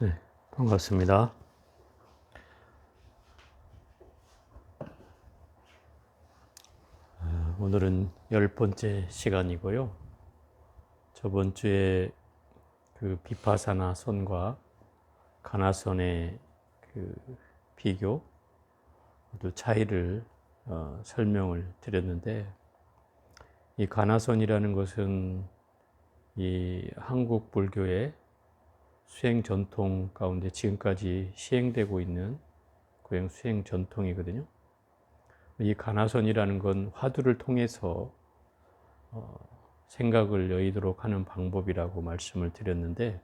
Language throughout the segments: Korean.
네, 반갑습니다. 오늘은 10번째 시간이고요. 저번 주에 그 비파사나 선과 가나선의 그 비교, 또 차이를 설명을 드렸는데, 이 가나선이라는 것은 이 한국 불교의 수행 전통 가운데 지금까지 시행되고 있는 고행 수행 전통이거든요. 이 가나선이라는 건 화두를 통해서 생각을 여의도록 하는 방법이라고 말씀을 드렸는데,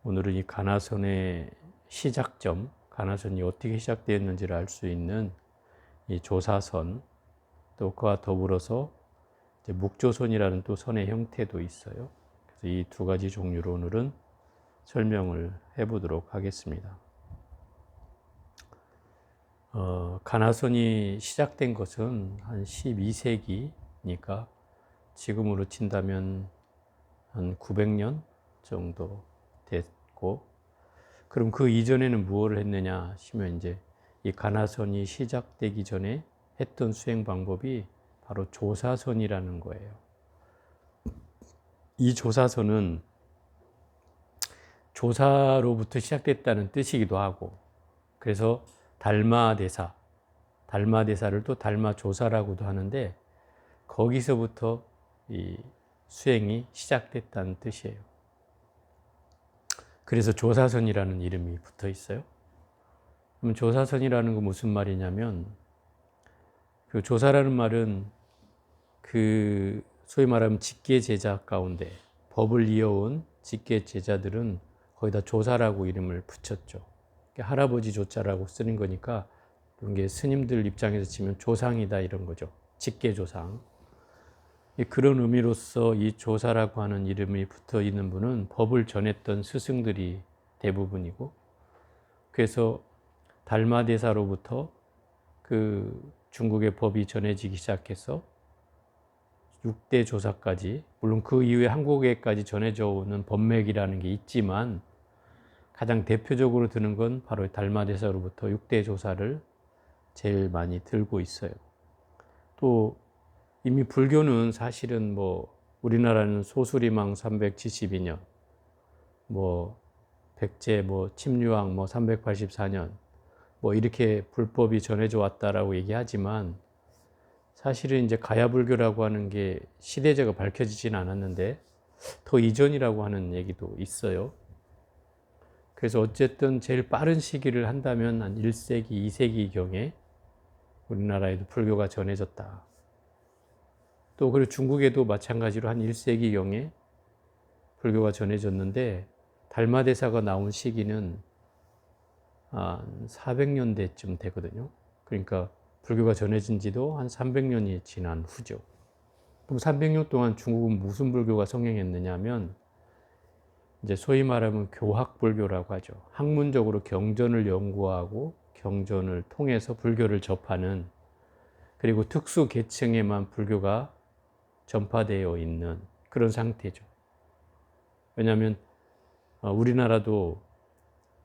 오늘은 이 가나선의 시작점, 가나선이 어떻게 시작되었는지를 알 수 있는 이 조사선, 또 그와 더불어서 이제 묵조선이라는 또 선의 형태도 있어요. 그래서 이 두 가지 종류로 오늘은 설명을 해보도록 하겠습니다. 가나선이 시작된 것은 한 12세기니까 지금으로 친다면 한 900년 정도 됐고, 그럼 그 이전에는 무엇을 했느냐 하시면 이제 이 가나선이 시작되기 전에 했던 수행 방법이 바로 조사선이라는 거예요. 이 조사선은 조사로부터 시작됐다는 뜻이기도 하고, 그래서 달마대사, 달마대사를 또 달마조사라고도 하는데, 거기서부터 이 수행이 시작됐다는 뜻이에요. 그래서 조사선이라는 이름이 붙어 있어요. 그럼 조사선이라는 건 무슨 말이냐면, 그 조사라는 말은 그 소위 말하면 직계 제자 가운데 법을 이어온 직계 제자들은 거기다 조사라고 이름을 붙였죠. 할아버지 조자라고 쓰는 거니까 이게 스님들 입장에서 치면 조상이다 이런 거죠. 직계 조상. 그런 의미로서 이 조사라고 하는 이름이 붙어 있는 분은 법을 전했던 스승들이 대부분이고, 그래서 달마대사로부터 그 중국의 법이 전해지기 시작해서 6대 조사까지, 물론 그 이후에 한국에까지 전해져 오는 법맥이라는 게 있지만 가장 대표적으로 드는 건 바로 달마대사로부터 6대 조사를 제일 많이 들고 있어요. 또 이미 불교는 사실은 뭐 우리나라는 소수리망 372년, 뭐 백제 뭐 침류왕 뭐 384년 뭐 이렇게 불법이 전해져 왔다라고 얘기하지만, 사실은 이제 가야불교라고 하는 게 시대제가 밝혀지진 않았는데 더 이전이라고 하는 얘기도 있어요. 그래서 어쨌든 제일 빠른 시기를 한다면 한 1세기, 2세기경에 우리나라에도 불교가 전해졌다. 또 그리고 중국에도 마찬가지로 한 1세기경에 불교가 전해졌는데, 달마대사가 나온 시기는 한 400년대쯤 되거든요. 그러니까 불교가 전해진 지도 한 300년이 지난 후죠. 그럼 300년 동안 중국은 무슨 불교가 성행했느냐 하면, 이제 소위 말하면 교학불교라고 하죠. 학문적으로 경전을 연구하고 경전을 통해서 불교를 접하는, 그리고 특수 계층에만 불교가 전파되어 있는 그런 상태죠. 왜냐하면 우리나라도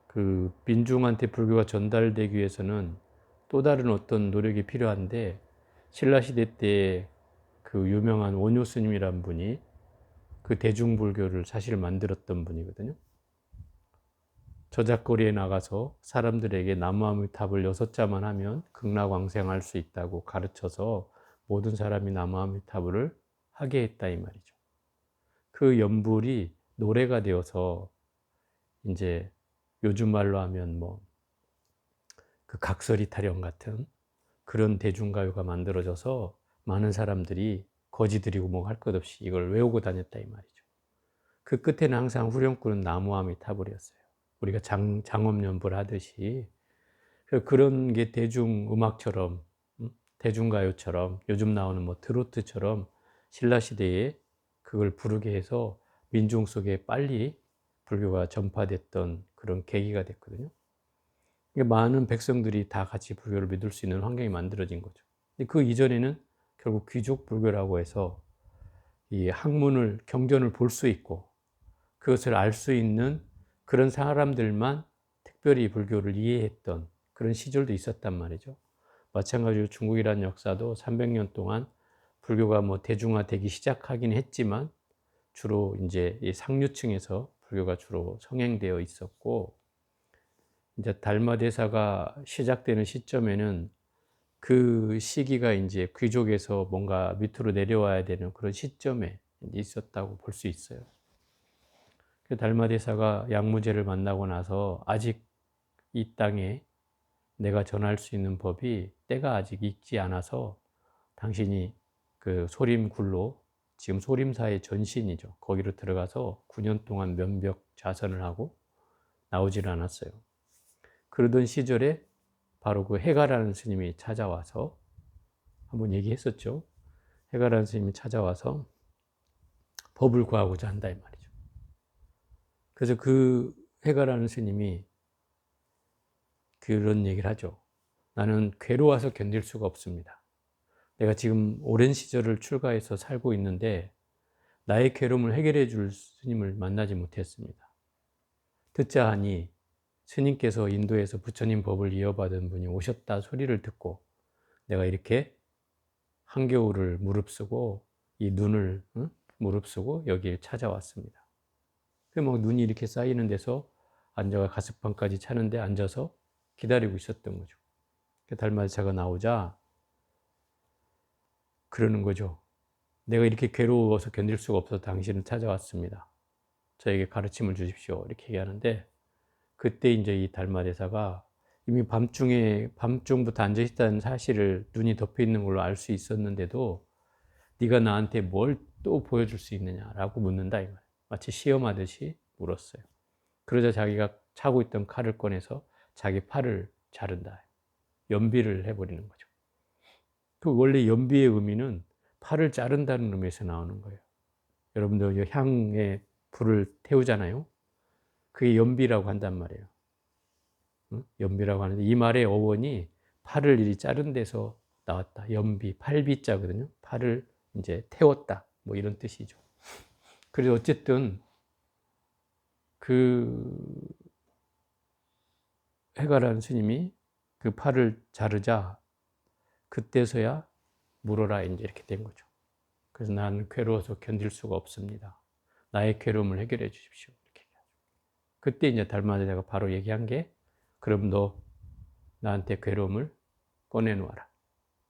그 민중한테 불교가 전달되기 위해서는 또 다른 어떤 노력이 필요한데, 신라시대 때 그 유명한 원효 스님이란 분이 그 대중불교를 사실 만들었던 분이거든요. 저작거리에 나가서 사람들에게 나무아미탑을 6자만 하면 극락왕생할 수 있다고 가르쳐서 모든 사람이 나무아미탑을 하게 했다 이 말이죠. 그 연불이 노래가 되어서 이제 요즘 말로 하면 뭐 그 각설이 타령 같은 그런 대중가요가 만들어져서 많은 사람들이 거지 들이고 뭐 할 것 없이 이걸 외우고 다녔다 이 말이죠. 그 끝에는 항상 후렴구는 나무아미타불이었어요. 우리가 장엄연불 하듯이. 그런 게 대중음악처럼, 대중가요처럼, 요즘 나오는 뭐 트로트처럼 신라시대에 그걸 부르게 해서 민중 속에 빨리 불교가 전파됐던 그런 계기가 됐거든요. 많은 백성들이 다 같이 불교를 믿을 수 있는 환경이 만들어진 거죠. 그 이전에는 결국 귀족 불교라고 해서 이 학문을, 경전을 볼 수 있고 그것을 알 수 있는 그런 사람들만 특별히 불교를 이해했던 그런 시절도 있었단 말이죠. 마찬가지로 중국이라는 역사도 300년 동안 불교가 뭐 대중화되기 시작하긴 했지만 주로 이제 이 상류층에서 불교가 주로 성행되어 있었고, 이제 달마대사가 시작되는 시점에는 그 시기가 이제 귀족에서 뭔가 밑으로 내려와야 되는 그런 시점에 있었다고 볼 수 있어요. 그 달마대사가 양무제를 만나고 나서 아직 이 땅에 내가 전할 수 있는 법이 때가 아직 익지 않아서 당신이 그 소림굴로, 지금 소림사의 전신이죠, 거기로 들어가서 9년 동안 면벽 자선을 하고 나오질 않았어요. 그러던 시절에 바로 그 해가라는 스님이 찾아와서, 한번 얘기했었죠. 해가라는 스님이 찾아와서 법을 구하고자 한다 이 말이죠. 그래서 그 해가라는 스님이 그런 얘기를 하죠. 나는 괴로워서 견딜 수가 없습니다. 내가 지금 오랜 시절을 출가해서 살고 있는데 나의 괴로움을 해결해 줄 스님을 만나지 못했습니다. 듣자 하니 스님께서 인도에서 부처님 법을 이어받은 분이 오셨다 소리를 듣고 내가 이렇게 한겨울을 무릅쓰고 이 눈을 무릅쓰고 여기를 찾아왔습니다. 그 막 눈이 이렇게 쌓이는 데서 앉아가 가스판까지 차는데 앉아서 기다리고 있었던 거죠. 달마대사가 나오자 그러는 거죠. 내가 이렇게 괴로워서 견딜 수가 없어서 당신을 찾아왔습니다. 저에게 가르침을 주십시오. 이렇게 얘기하는데, 그때 이제 이 달마대사가 이미 밤중부터 앉아 있다는 사실을 눈이 덮여 있는 걸로 알 수 있었는데도 네가 나한테 뭘 또 보여줄 수 있느냐라고 묻는다 이 말이에요. 마치 시험하듯이 물었어요. 그러자 자기가 차고 있던 칼을 꺼내서 자기 팔을 자른다. 연비를 해버리는 거죠. 그 원래 연비의 의미는 팔을 자른다는 의미에서 나오는 거예요. 여러분들 향에 불을 태우잖아요. 그게 연비라고 한단 말이에요. 연비라고 하는데 이 말의 어원이 팔을 이리 자른 데서 나왔다. 연비, 팔비자거든요. 팔을 이제 태웠다. 뭐 이런 뜻이죠. 그래서 어쨌든 그 해가라는 스님이 그 팔을 자르자 그때서야 물어라 이제 이렇게 된 거죠. 그래서 나는 괴로워서 견딜 수가 없습니다. 나의 괴로움을 해결해 주십시오. 이렇게 얘기하죠. 그때 이제 달마대사가 바로 얘기한 게, 그럼 너 나한테 괴로움을 꺼내놓아라.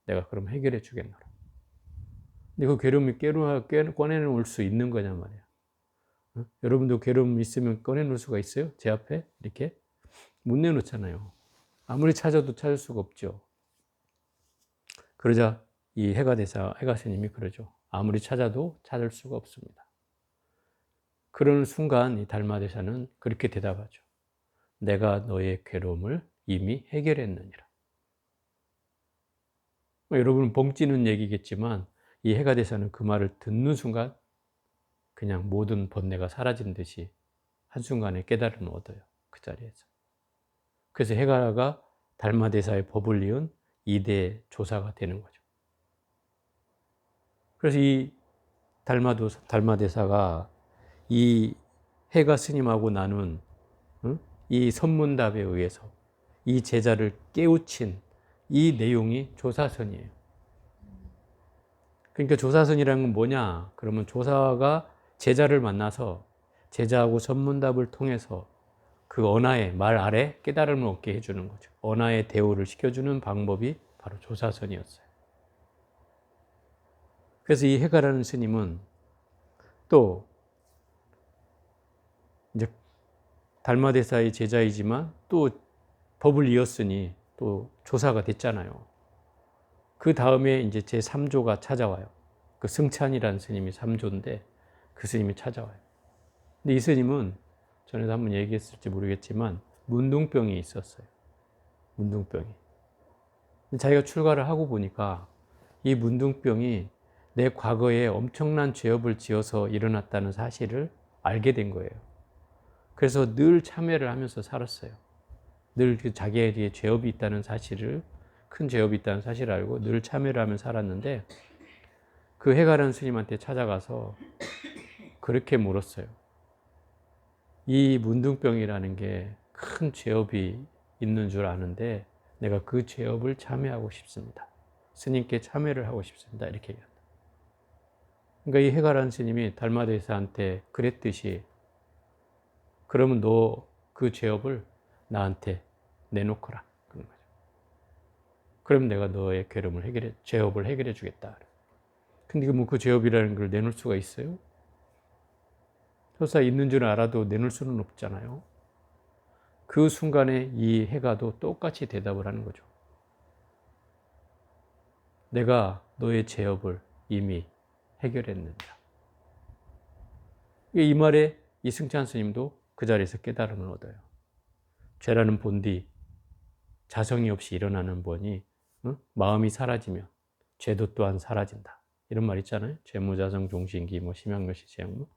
내가 그럼 해결해 주겠노라. 근데 그 괴로움이 꺼내놓을 수 있는 거냐 말이야. 여러분도 괴로움 있으면 꺼내놓을 수가 있어요? 제 앞에 이렇게 못 내놓잖아요. 아무리 찾아도 찾을 수가 없죠. 그러자 이 해가 스님이 그러죠. 아무리 찾아도 찾을 수가 없습니다. 그러는 순간 이 달마대사는 그렇게 대답하죠. 내가 너의 괴로움을 이미 해결했느니라. 여러분은 벙찌는 얘기겠지만 이 해가대사는 그 말을 듣는 순간 그냥 모든 번뇌가 사라진 듯이 한순간에 깨달음을 얻어요. 그 자리에서. 그래서 해가라가 달마대사의 법을 이은 2대 조사가 되는 거죠. 그래서 이 달마대사가 이 해가 스님하고 나눈 이 선문답에 의해서 이 제자를 깨우친 이 내용이 조사선이에요. 그러니까 조사선이라는 건 뭐냐? 그러면 조사가 제자를 만나서 제자하고 선문답을 통해서 그 언하의 말 아래 깨달음을 얻게 해주는 거죠. 언하의 대우를 시켜주는 방법이 바로 조사선이었어요. 그래서 이 해가라는 스님은 또 이제 달마대사의 제자이지만 또 법을 이었으니 또 조사가 됐잖아요. 그 다음에 이제 제 3조가 찾아와요. 그 승찬이라는 스님이 3조인데 그 스님이 찾아와요. 근데 이 스님은 전에도 한번 얘기했을지 모르겠지만 문둥병이 있었어요. 문둥병이. 자기가 출가를 하고 보니까 이 문둥병이 내 과거에 엄청난 죄업을 지어서 일어났다는 사실을 알게 된 거예요. 그래서 늘 참회를 하면서 살았어요. 늘 자기에게 죄업이 있다는 사실을, 큰 죄업이 있다는 사실을 알고 늘 참회를 하며 살았는데, 그 해가라는 스님한테 찾아가서 그렇게 물었어요. 이 문둥병이라는 게 큰 죄업이 있는 줄 아는데 내가 그 죄업을 참여하고 싶습니다. 스님께 참여를 하고 싶습니다. 이렇게 얘기한다. 그러니까 이 해가란 스님이 달마대사한테 그랬듯이 그러면 너 그 죄업을 나한테 내놓거라. 그런 거죠. 그럼 내가 너의 죄업을 해결해 주겠다. 근데 그 죄업이라는 걸 내놓을 수가 있어요? 설사 있는 줄 알아도 내놓을 수는 없잖아요. 그 순간에 이 해가도 똑같이 대답을 하는 거죠. 내가 너의 죄업을 이미 해결했느니라. 이 말에 이승찬 스님도 그 자리에서 깨달음을 얻어요. 죄라는 본디 자성이 없이 일어나는 본이 마음이 사라지면 죄도 또한 사라진다. 이런 말 있잖아요. 죄무자성 종신기 심양묘시 제약무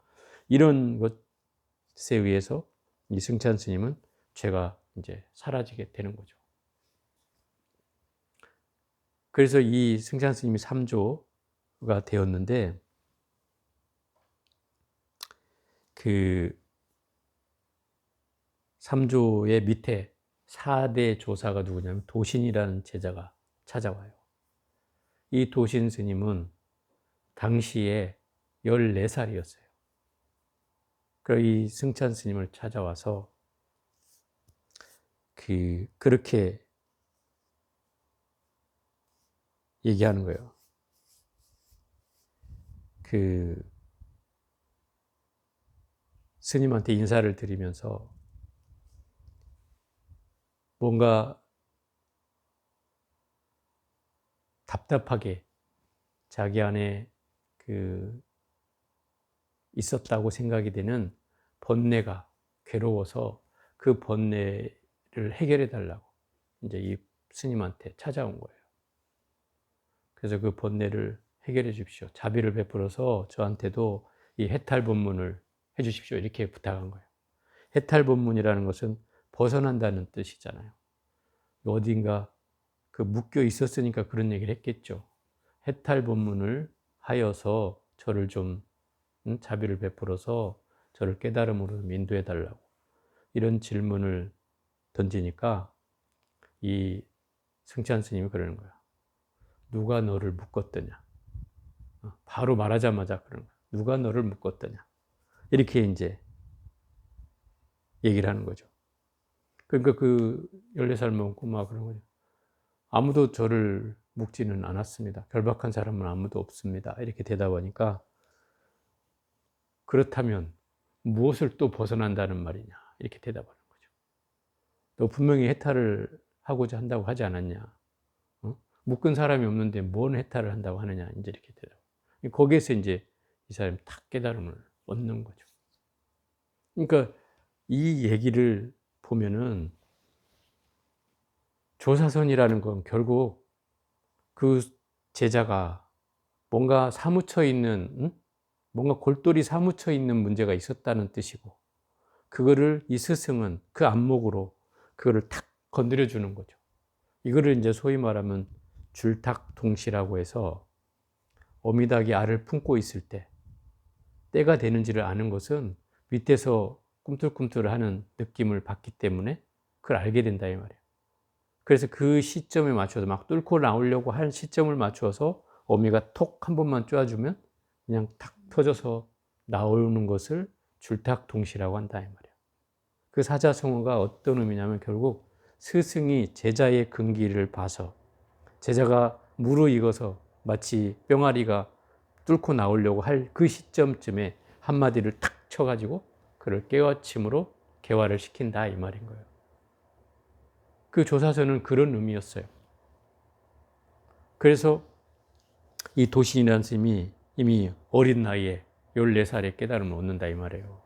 이런 것에 의해서 이승찬 스님은 죄가 이제 사라지게 되는 거죠. 그래서 이 승찬 스님이 3조가 되었는데 그 3조의 밑에 4대 조사가 누구냐면 도신이라는 제자가 찾아와요. 이 도신 스님은 당시에 14살이었어요. 그래서 이 승찬 스님을 찾아와서 그렇게 얘기하는 거예요. 스님한테 인사를 드리면서 뭔가 답답하게 자기 안에 있었다고 생각이 되는 번뇌가 괴로워서 그 번뇌를 해결해 달라고 이제 이 스님한테 찾아온 거예요. 그래서 그 번뇌를 해결해 주십시오. 자비를 베풀어서 저한테도 이 해탈본문을 해 주십시오. 이렇게 부탁한 거예요. 해탈본문이라는 것은 벗어난다는 뜻이잖아요. 어딘가 묶여 있었으니까 그런 얘기를 했겠죠. 해탈본문을 하여서 저를 좀 자비를 베풀어서 저를 깨달음으로 인도해 달라고 이런 질문을 던지니까 이 승찬 스님이 그러는 거야. 누가 너를 묶었더냐? 바로 말하자마자 그러는 거야. 누가 너를 묶었더냐? 이렇게 이제 얘기를 하는 거죠. 그러니까 14살 먹은 꼬마가 그런 거죠. 아무도 저를 묶지는 않았습니다. 결박한 사람은 아무도 없습니다. 이렇게 대답하니까 그렇다면 무엇을 또 벗어난다는 말이냐? 이렇게 대답하는 거죠. 너 분명히 해탈을 하고자 한다고 하지 않았냐? 묶은 사람이 없는데 뭔 해탈을 한다고 하느냐? 이제 이렇게 대답. 거기에서 이제 이 사람이 탁 깨달음을 얻는 거죠. 그러니까 이 얘기를 보면은 조사선이라는 건 결국 그 제자가 뭔가 사무쳐 있는, 뭔가 골똘히 사무쳐 있는 문제가 있었다는 뜻이고, 그거를 이 스승은 그 안목으로 그거를 탁 건드려 주는 거죠. 이거를 이제 소위 말하면 줄탁통시라고 해서 어미닭이 알을 품고 있을 때 때가 되는지를 아는 것은 밑에서 꿈틀꿈틀하는 느낌을 받기 때문에 그걸 알게 된다 이 말이에요. 그래서 그 시점에 맞춰서 막 뚫고 나오려고 한 시점을 맞춰서 어미가 톡 한 번만 쪼아주면 그냥 탁 터져서 나오는 것을 줄탁통시라고 한다 이 말이에요. 그 사자성어가 어떤 의미냐면 결국 스승이 제자의 근기를 봐서 제자가 무르익어서 마치 뿅아리가 뚫고 나오려고 할 그 시점쯤에 한마디를 탁 쳐가지고 그를 깨우침으로 개화를 시킨다 이 말인 거예요. 그 조사서는 그런 의미였어요. 그래서 이 도신이라는 스님이 이미 어린 나이에 14살에 깨달음을 얻는다 이 말이에요.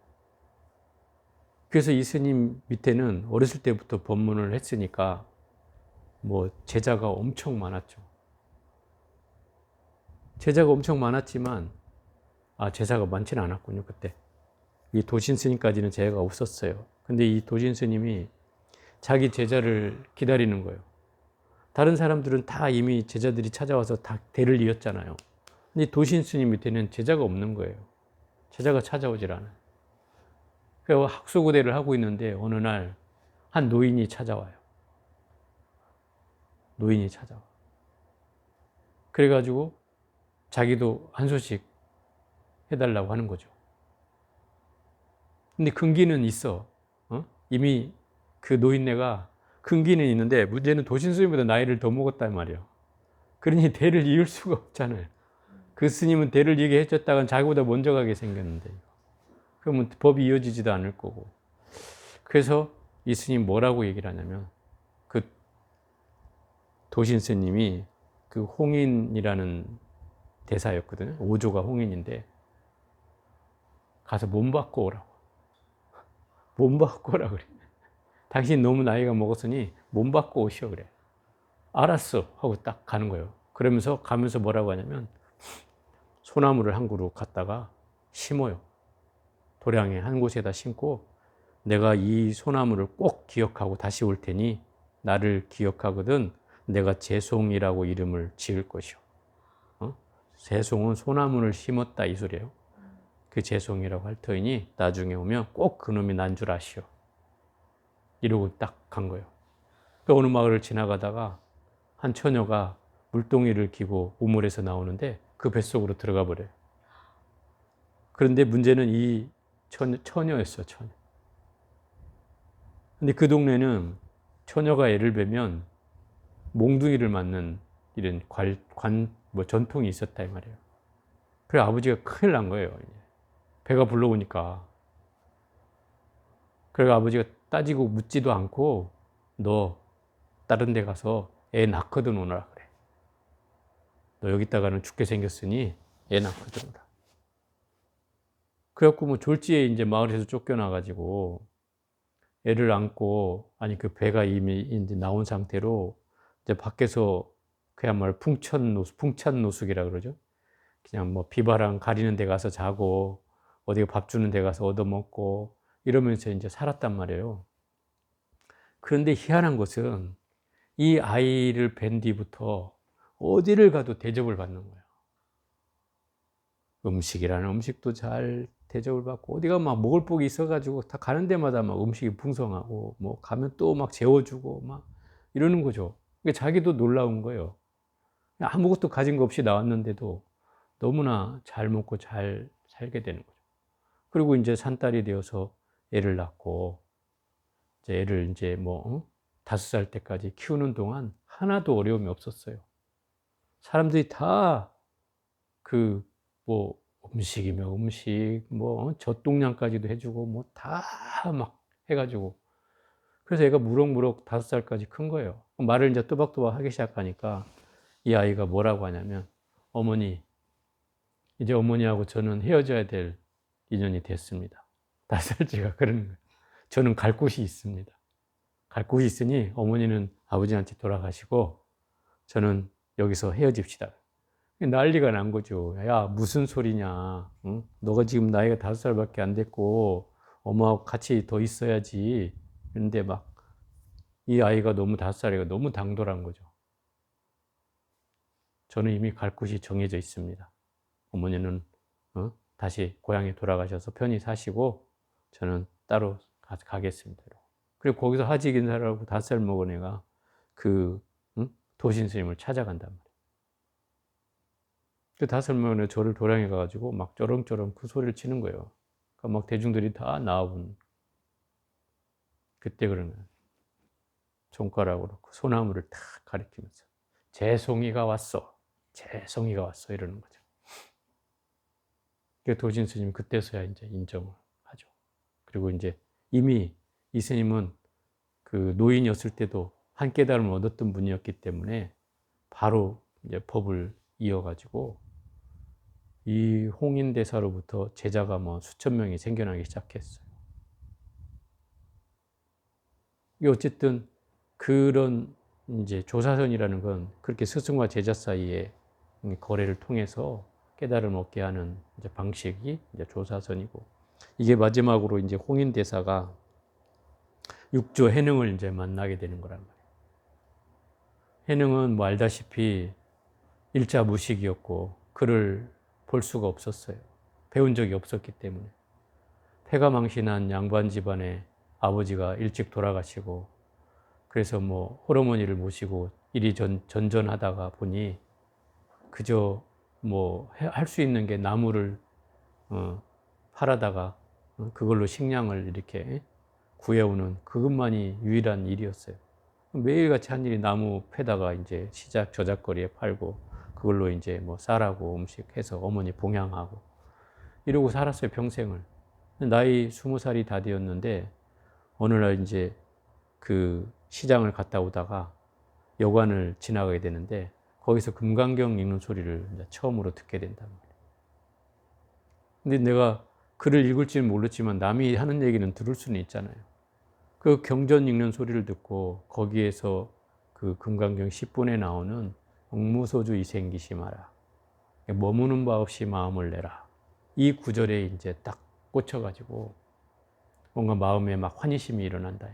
그래서 이 스님 밑에는 어렸을 때부터 법문을 했으니까 뭐 제자가 엄청 많았죠. 제자가 엄청 많았지만 제자가 많지는 않았군요 그때. 이 도신 스님까지는 제자가 없었어요. 근데 이 도신 스님이 자기 제자를 기다리는 거예요. 다른 사람들은 다 이미 제자들이 찾아와서 다 대를 이었잖아요. 근데 도신 스님 밑에는 제자가 없는 거예요. 제자가 찾아오질 않아요. 그래서 학수고대를 하고 있는데 어느 날 한 노인이 찾아와요. 노인이 찾아와. 그래가지고 자기도 한 수씩 해달라고 하는 거죠. 근데 근기는 있어. 이미 그 노인네가 근기는 있는데 문제는 도신 스님보다 나이를 더 먹었단 말이에요. 그러니 대를 이을 수가 없잖아요. 그 스님은 대를 이게 해줬다간 자기보다 먼저 가게 생겼는데 그러면 법이 이어지지도 않을 거고. 그래서 이 스님 뭐라고 얘기를 하냐면 그 도신 스님이 그 홍인이라는 대사였거든요. 오조가 홍인인데 가서 몸 받고 오라고. 몸 받고 오라 그래. 당신 너무 나이가 먹었으니 몸 받고 오시오 그래. 알았어 하고 딱 가는 거예요. 그러면서 가면서 뭐라고 하냐면 소나무를 한 그루 갖다가 심어요. 도량에 한 곳에다 심고 내가 이 소나무를 꼭 기억하고 다시 올 테니 나를 기억하거든 내가 재송이라고 이름을 지을 것이오. 재송은 소나무를 심었다 이 소리예요. 그 재송이라고 할 터이니 나중에 오면 꼭 그놈이 난 줄 아시오. 이러고 딱 간 거예요. 그 어느 마을을 지나가다가 한 처녀가 물동이를 기고 우물에서 나오는데 그 뱃속으로 들어가 버려요. 그런데 문제는 이 처녀였어, 처녀. 근데 그 동네는 처녀가 애를 베면 몽둥이를 맞는 이런 전통이 있었다 이 말이에요. 그래 아버지가 큰일 난 거예요. 배가 불러오니까. 그래 아버지가 따지고 묻지도 않고 너 다른 데 가서 애 낳거든 오너라 그래. 너 여기다가는 죽게 생겼으니 애 낳거든 오라. 그래갖고 뭐 졸지에 이제 마을에서 쫓겨나가지고 애를 안고 아니 그 배가 이미 이제 나온 상태로 이제 밖에서 그야말로 풍찬 노숙이라 그러죠. 그냥 뭐 비바람 가리는 데 가서 자고 어디 밥 주는 데 가서 얻어먹고 이러면서 이제 살았단 말이에요. 그런데 희한한 것은 이 아이를 뵌 뒤부터 어디를 가도 대접을 받는 거예요. 음식이라는 음식도 잘 대접을 받고 어디가 막 먹을 복이 있어가지고 다 가는 데마다 막 음식이 풍성하고 뭐 가면 또 막 재워주고 막 이러는 거죠. 그러니까 자기도 놀라운 거예요. 아무것도 가진 거 없이 나왔는데도 너무나 잘 먹고 잘 살게 되는 거죠. 그리고 이제 산딸이 되어서 애를 낳고 이제 애를 이제 뭐 5살 때까지 키우는 동안 하나도 어려움이 없었어요. 사람들이 다 그 뭐 음식이며 음식 뭐 젖동량까지도 해주고 뭐 다 막 해가지고 그래서 애가 무럭무럭 5살까지 큰 거예요. 말을 이제 또박또박 하기 시작하니까 이 아이가 뭐라고 하냐면 어머니 이제 어머니하고 저는 헤어져야 될 인연이 됐습니다. 5살짜리가 그러는 거예요. 저는 갈 곳이 있습니다. 갈 곳이 있으니 어머니는 아버지한테 돌아가시고 저는 여기서 헤어집시다. 난리가 난 거죠. 야, 무슨 소리냐. 응? 너가 지금 나이가 5살밖에 안 됐고, 엄마하고 같이 더 있어야지. 그런데 막, 이 아이가 너무 5살이가 너무 당돌한 거죠. 저는 이미 갈 곳이 정해져 있습니다. 어머니는, 다시 고향에 돌아가셔서 편히 사시고, 저는 따로 가겠습니다. 그리고 거기서 하직 인사를 하고 5살 먹은 애가 그, 도신 스님을 찾아간단 말이에요. 그 5명의 저를 도량에 가가지고 막 쩌렁쩌렁 그 소리를 치는 거예요. 그러니까 막 대중들이 다 나와본. 그때 그러는 손가락으로 그 소나무를 탁 가리키면서 재송이가 왔어. 재송이가 왔어. 이러는 거죠. 그 도진 스님이 그때서야 이제 인정을 하죠. 그리고 이제 이미 이 스님은 그 노인이었을 때도 한 깨달음을 얻었던 분이었기 때문에 바로 이제 법을 이어가지고 이 홍인대사로부터 제자가 뭐 수천 명이 생겨나기 시작했어요. 이게 어쨌든 그런 이제 조사선이라는 건 그렇게 스승과 제자 사이에 거래를 통해서 깨달음을 얻게 하는 이제 방식이 이제 조사선이고 이게 마지막으로 이제 홍인대사가 육조 해능을 이제 만나게 되는 거란 말이에요. 해능은 뭐 알다시피 일자 무식이었고 글을 볼 수가 없었어요. 배운 적이 없었기 때문에. 패가망신한 양반 집안의 아버지가 일찍 돌아가시고, 그래서 뭐 홀어머니를 모시고 이리 전전하다가 보니 그저 뭐 할 수 있는 게 나무를 팔아다가 그걸로 식량을 이렇게 구해오는 그것만이 유일한 일이었어요. 매일같이 한 일이 나무 패다가 이제 시작 저작거리에 팔고 그걸로 이제 뭐 쌀하고 음식 해서 어머니 봉양하고 이러고 살았어요, 평생을. 나이 20살이 다 되었는데 어느 날 이제 그 시장을 갔다 오다가 여관을 지나가게 되는데 거기서 금강경 읽는 소리를 이제 처음으로 듣게 된단 말이에요. 근데 내가 글을 읽을 줄은 몰랐지만 남이 하는 얘기는 들을 수는 있잖아요. 그 경전 읽는 소리를 듣고 거기에서 그 금강경 10분에 나오는 옥무소주 이생기시 마라. 머무는 바 없이 마음을 내라. 이 구절에 이제 딱 꽂혀가지고 뭔가 마음에 막 환희심이 일어난다.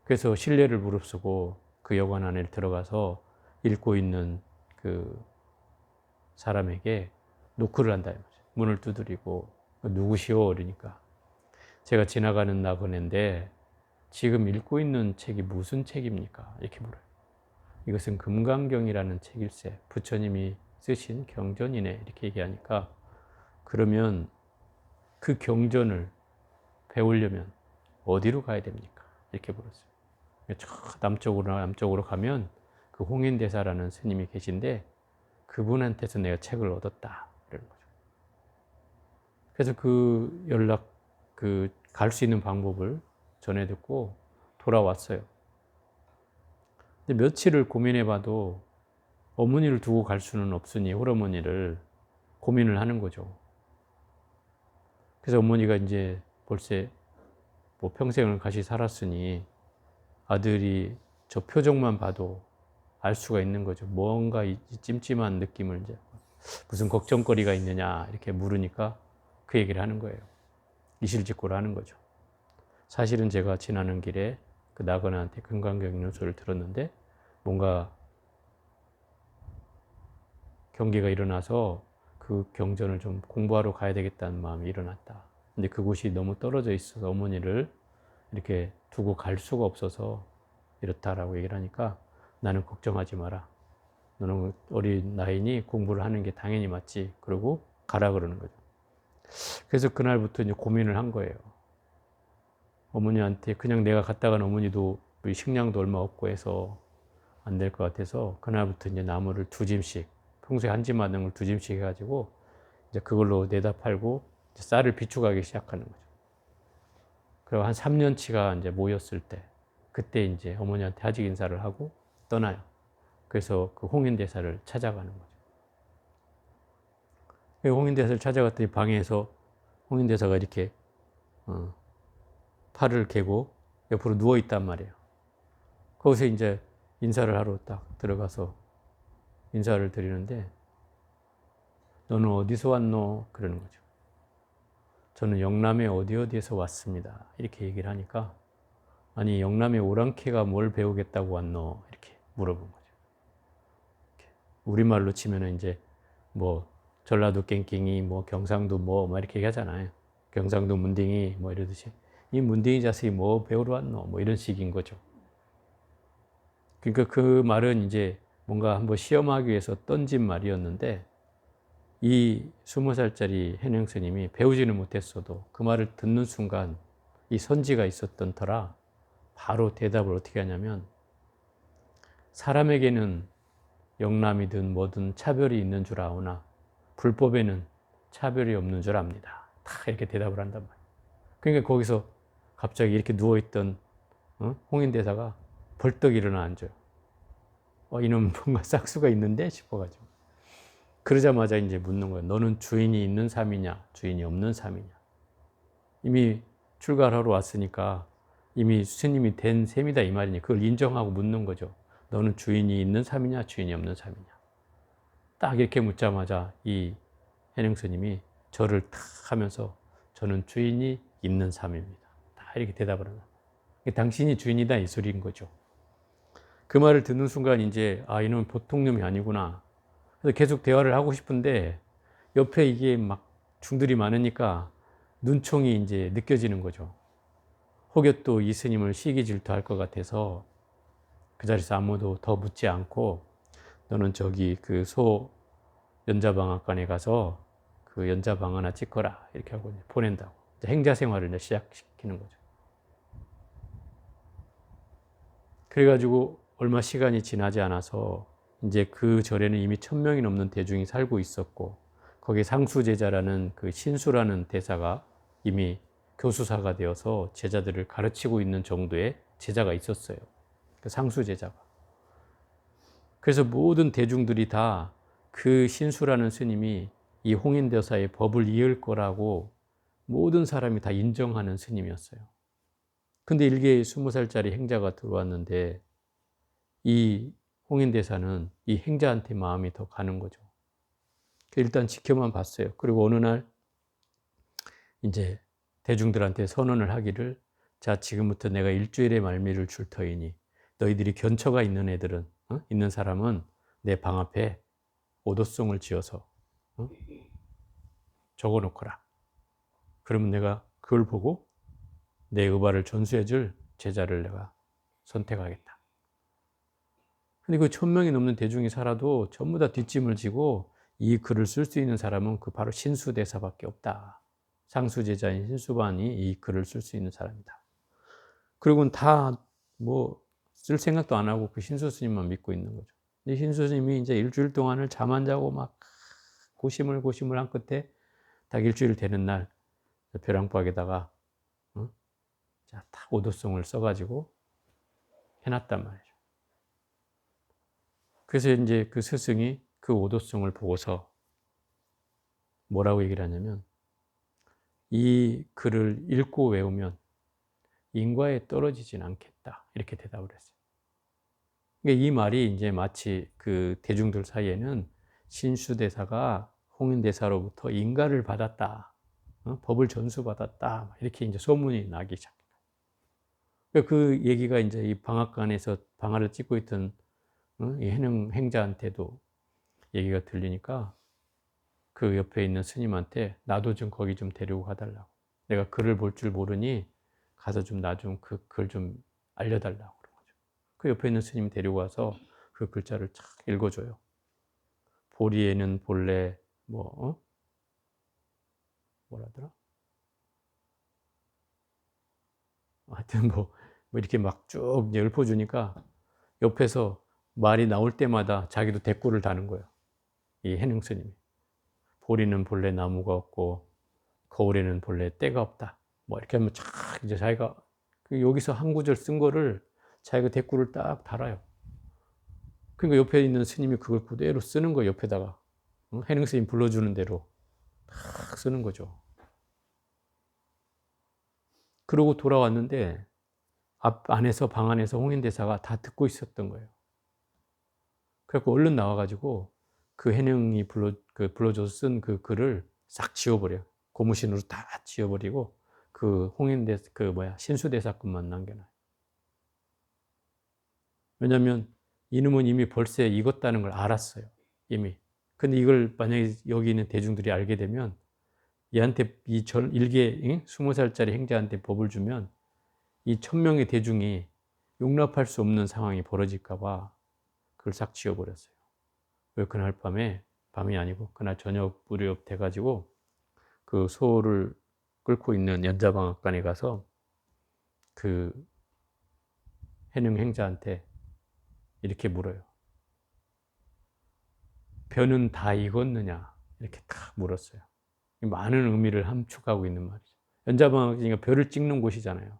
그래서 신뢰를 무릅쓰고 그 여관 안에 들어가서 읽고 있는 그 사람에게 노크를 한다. 문을 두드리고 누구시오? 그러니까 제가 지나가는 나그네인데 지금 읽고 있는 책이 무슨 책입니까? 이렇게 물어요. 이것은 금강경이라는 책일세. 부처님이 쓰신 경전이네. 이렇게 얘기하니까 그러면 그 경전을 배우려면 어디로 가야 됩니까? 이렇게 물었어요. 저 남쪽으로 가면 그 홍인대사라는 스님이 계신데 그분한테서 내가 책을 얻었다. 이러는 거죠. 그래서 갈 수 있는 방법을 전해 듣고 돌아왔어요. 근데 며칠을 고민해 봐도 어머니를 두고 갈 수는 없으니 홀어머니를 고민을 하는 거죠. 그래서 어머니가 이제 벌써 뭐 평생을 같이 살았으니 아들이 저 표정만 봐도 알 수가 있는 거죠. 뭔가 이 찜찜한 느낌을 이제 무슨 걱정거리가 있느냐 이렇게 물으니까 그 얘기를 하는 거예요. 이실직고를 하는 거죠. 사실은 제가 지나는 길에 그 나그네한테 금강경 읽는 소리를 들었는데 뭔가 경계가 일어나서 그 경전을 좀 공부하러 가야 되겠다는 마음이 일어났다. 근데 그곳이 너무 떨어져 있어서 어머니를 이렇게 두고 갈 수가 없어서 이렇다라고 얘기를 하니까 나는 걱정하지 마라. 너는 어린 나이니 공부를 하는 게 당연히 맞지. 그러고 가라 그러는 거죠. 그래서 그날부터 이제 고민을 한 거예요. 어머니한테 그냥 내가 갔다 간 어머니도 식량도 얼마 없고 해서 안 될 것 같아서 그날부터 이제 나무를 2짐씩 평소에 한 짐 하는 걸 2짐씩 해가지고 이제 그걸로 내다 팔고 쌀을 비축하기 시작하는 거죠. 그리고 한 3년치가 이제 모였을 때 그때 이제 어머니한테 하직 인사를 하고 떠나요. 그래서 그 홍인대사를 찾아가는 거죠. 홍인대사를 찾아갔더니 방에서 홍인대사가 이렇게 팔을 개고 옆으로 누워 있단 말이에요. 거기서 이제 인사를 하러 딱 들어가서 인사를 드리는데 너는 어디서 왔노? 그러는 거죠. 저는 영남의 어디에서 왔습니다. 이렇게 얘기를 하니까 아니 영남의 오랑캐가 뭘 배우겠다고 왔노? 이렇게 물어본 거죠. 이렇게 우리말로 치면은 이제 뭐 전라도 깽깽이 뭐 경상도 뭐 이렇게 얘기하잖아요. 경상도 문딩이 뭐 이러듯이 이 문딩이 자식이 뭐 배우러 왔노? 뭐 이런 식인 거죠. 그러니까 그 말은 이제 뭔가 한번 시험하기 위해서 던진 말이었는데 이 20살짜리 현영 스님이 배우지는 못했어도 그 말을 듣는 순간 이 선지가 있었던 터라 바로 대답을 어떻게 하냐면 사람에게는 영남이든 뭐든 차별이 있는 줄 아오나 불법에는 차별이 없는 줄 압니다. 다 이렇게 대답을 한단 말이에요. 그러니까 거기서 갑자기 이렇게 누워있던 홍인대사가 벌떡 일어나 앉아요. 이놈 뭔가 싹수가 있는데 싶어가지고. 그러자마자 이제 묻는 거예요. 너는 주인이 있는 삶이냐, 주인이 없는 삶이냐. 이미 출가하러 왔으니까 이미 스님이 된 셈이다 이 말이니 그걸 인정하고 묻는 거죠. 너는 주인이 있는 삶이냐, 주인이 없는 삶이냐. 딱 이렇게 묻자마자 이 현영 스님이 절을 탁 하면서 저는 주인이 있는 삶입니다. 다 이렇게 대답을 하는 거예요. 당신이 주인이다 이 소리인 거죠. 그 말을 듣는 순간 이제 이놈은 보통 놈이 아니구나. 그래서 계속 대화를 하고 싶은데 옆에 이게 막 중들이 많으니까 눈총이 이제 느껴지는 거죠. 혹여 또 이 스님을 시기 질투할 것 같아서 그 자리에서 아무도 더 묻지 않고 너는 저기 그 소 연자방앗간에 가서 그 연자방 하나 찍거라 이렇게 하고 보낸다고. 행자 생활을 이제 시작시키는 거죠. 그래가지고 얼마 시간이 지나지 않아서 이제 그 절에는 이미 1000명이 넘는 대중이 살고 있었고 거기에 상수제자라는 그 신수라는 대사가 이미 교수사가 되어서 제자들을 가르치고 있는 정도의 제자가 있었어요. 그 상수제자가. 그래서 모든 대중들이 다 그 신수라는 스님이 이 홍인대사의 법을 이을 거라고 모든 사람이 다 인정하는 스님이었어요. 근데 일개의 20살짜리 행자가 들어왔는데 이 홍인대사는 이 행자한테 마음이 더 가는 거죠. 일단 지켜만 봤어요. 그리고 어느 날 이제 대중들한테 선언을 하기를 자, 지금부터 내가 일주일의 말미를 줄 터이니 너희들이 견처가 있는 애들은 있는 사람은 내 방 앞에 오도송을 지어서 적어놓거라. 그러면 내가 그걸 보고 내 의발을 전수해줄 제자를 내가 선택하겠다. 근데 그 1000명이 넘는 대중이 살아도 전부 다 뒷짐을 지고 이 글을 쓸 수 있는 사람은 그 바로 신수대사밖에 없다. 상수제자인 신수반이 이 글을 쓸 수 있는 사람이다. 그리고는 다 뭐 쓸 생각도 안 하고 그 신수 스님만 믿고 있는 거죠. 이 신수 스님이 이제 일주일 동안을 잠 안 자고 막 고심을 한 끝에 딱 일주일 되는 날 벼랑박에다가 딱 오도송을 써가지고 해놨단 말이죠. 그래서 이제 그 스승이 그 오도송을 보고서 뭐라고 얘기를 하냐면 이 글을 읽고 외우면 인과에 떨어지진 않겠다. 이렇게 대답을 했어요. 그러니까 이 말이 이제 마치 그 대중들 사이에는 신수대사가 홍인대사로부터 인가를 받았다. 법을 전수받았다. 이렇게 이제 소문이 나기 시작해요. 그러니까 그 얘기가 이제 이 방앗간에서 방아를 찍고 있던 이 해능 행자한테도 얘기가 들리니까 그 옆에 있는 스님한테 나도 좀 거기 좀 데리고 가달라고. 내가 글을 볼 줄 모르니 가서 좀 나 좀 그 글 좀 알려달라고 그런 거죠. 그 옆에 있는 스님이 데리고 와서 그 글자를 쫙 읽어줘요. 보리에는 본래 뭐라더라? 하여튼 뭐 이렇게 막 쭉 읊어주니까 옆에서 말이 나올 때마다 자기도 대꾸를 다는 거예요. 이 해능 스님이. 보리는 본래 나무가 없고 거울에는 본래 때가 없다. 뭐 이렇게 하면 쫙 이제 자기가 여기서 한 구절 쓴 거를 자기가 대꾸를 딱 달아요. 그러니까 옆에 있는 스님이 그걸 그대로 쓰는 거예요. 옆에다가 해능 스님 불러주는 대로 딱 쓰는 거죠. 그러고 돌아왔는데 안에서 방 안에서 홍인대사가 다 듣고 있었던 거예요. 그래서 얼른 나와가지고 그 해능이 불러줘서 쓴 그 글을 싹 지워버려요. 고무신으로 다 지워버리고 그 신수대사 것만 남겨놔요. 왜냐하면 이놈은 이미 벌써 익었다는 걸 알았어요. 이미. 근데 이걸 만약에 여기 있는 대중들이 알게 되면 얘한테 일개 20살짜리 행자한테 법을 주면 이 1000명의 대중이 용납할 수 없는 상황이 벌어질까봐 그걸 싹 지워버렸어요. 왜 그날 밤이 아니고 그날 저녁 무렵 돼가지고 그 소를 끌고 있는 연자방앗간에 가서 그 해능 행자한테 이렇게 물어요. 벼는 다 익었느냐? 이렇게 딱 물었어요. 많은 의미를 함축하고 있는 말이죠. 연자방앗간이니까 벼를 찍는 곳이잖아요.